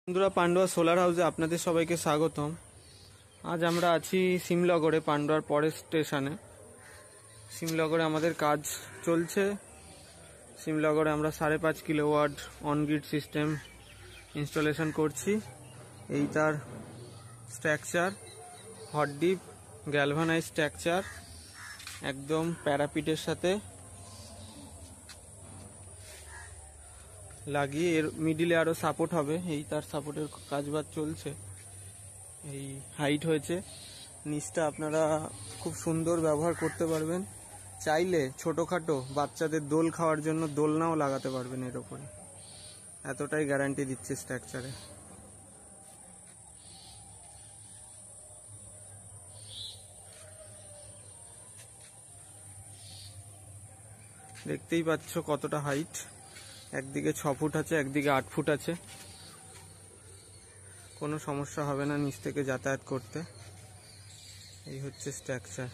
বন্ধুরা, পান্ডুয়া সোলার হাউসে আপনাদের সবাইকে স্বাগতম। আজ আমরা আছি সিমলাগড়ে, পান্ডুয়ার পরের স্টেশনে। সিমলাগড়ে আমাদের কাজ চলছে। সিমলাগড়ে আমরা 5.5 কিলোওয়াট অনগ্রিড সিস্টেম ইনস্টলেশন করছি। এই তার structure, hot dip galvanise structure, একদম প্যারাপিটের সাথে লাগিয়ে এর মিডিলে আরো সাপোর্ট হবে। এই তার সাপোর্টের কাজবাজ চলছে। এই হাইট হয়েছে, নিচটা আপনারা খুব সুন্দর ব্যবহার করতে পারবেন। চাইলে ছোটখাটো বাচ্চাদের দোল খাওয়ার জন্য দোলনাও লাগাতে পারবেন এর উপরে, এতটাই গ্যারান্টি দিচ্ছে স্ট্রাকচারে। দেখতেই পাচ্ছ কতটা হাইট, একদিকে 6 ফুট আছে, একদিকে 8 ফুট আছে। কোনো সমস্যা হবে না নিচ থেকে যাতায়াত করতে। এই হচ্ছে স্ট্রাকচার।